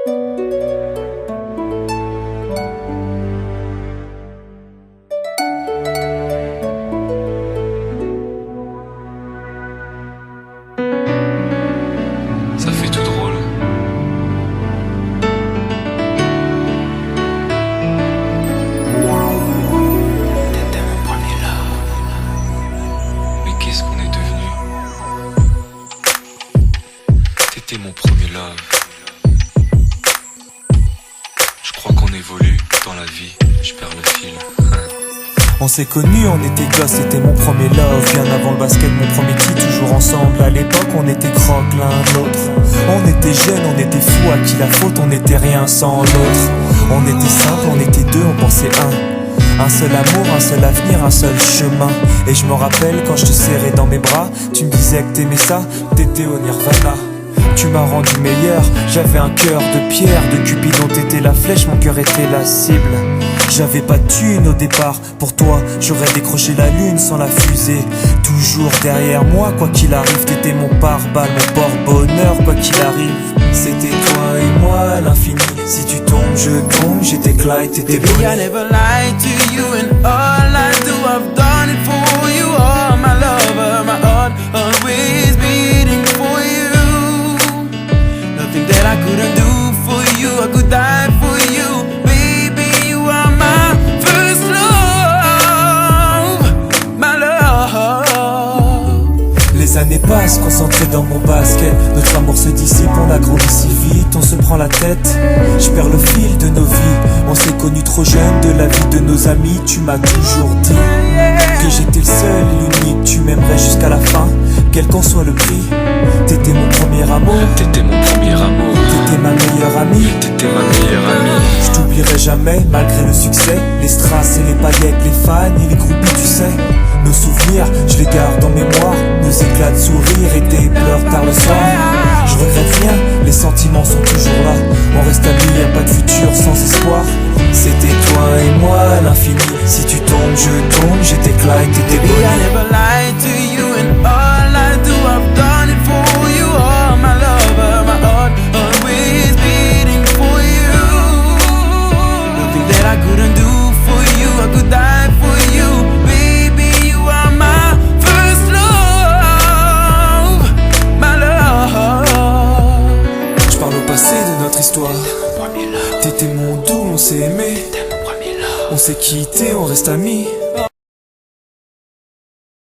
Ça fait tout drôle. T'étais mon premier love. Mais qu'est-ce qu'on est devenu? T'étais mon premier love. Je crois qu'on évolue dans la vie. Je perds le fil. On s'est connus, on était gosses, c'était mon premier love. Bien avant le basket, mon premier titre, toujours ensemble. À l'époque, on était croque l'un l'autre. On était jeunes, on était fous, à qui la faute, on n'était rien sans l'autre. On était simple, on était deux, on pensait un seul amour, un seul avenir, un seul chemin. Et je me rappelle quand je te serrais dans mes bras, tu me disais que t'aimais ça, t'étais au Nirvana. Tu m'as rendu meilleur, j'avais un cœur de pierre. De Cupidon t'étais la flèche, mon cœur était la cible. J'avais pas de thune au départ, pour toi j'aurais décroché la lune sans la fusée. Toujours derrière moi, quoi qu'il arrive, t'étais mon pare-balles, mon porte-bonheur, quoi qu'il arrive. C'était toi et moi à l'infini. Si tu tombes, je tombe, j'étais Clyde, t'étais Baby, I never lied to you, and all I do, I've done it for you. Oh, my lover, my heart always beating for you. Nothing that I couldn't do for you, I could die for you. Baby, you are my first love, my love. Les années passent, concentrées dans mon basket. Notre amour se dissipe, on a grandi si vite, on se prend la tête. Je perds le fil de nos vies. On s'est connus trop jeunes, de la vie de nos amis. Tu m'as toujours dit que j'étais le seul et l'unique. Tu m'aimerais jusqu'à la fin, quel qu'en soit le prix. T'étais mon premier amour. T'étais mon premier amour. T'étais ma meilleure amie. T'étais ma meilleure amie. Je t'oublierai jamais, malgré le succès. Les strass et les paillettes, les fans et les groupies, tu sais. Nos souvenirs, je les garde en mémoire. Nos éclats de sourire et tes pleurs tard le soir. Je regrette rien, les sentiments sont toujours là. On reste amis, y'a pas de futur sans espoir. C'était toi et moi à l'infini. Si tu tombes, je tombe, j'étais Clyde, t'étais Baby, I Bonnie. never lied to you, and all I do, I've done it for you. Oh, my lover, my heart always beating for you. Nothing that I couldn't do for you, I could die for you. Baby, you are my first love, my love. Je parle au passé de notre histoire. Mon premier love. T'étais mon doux, on s'est aimé. T'étais mon premier love. On s'est quitté, on reste amis.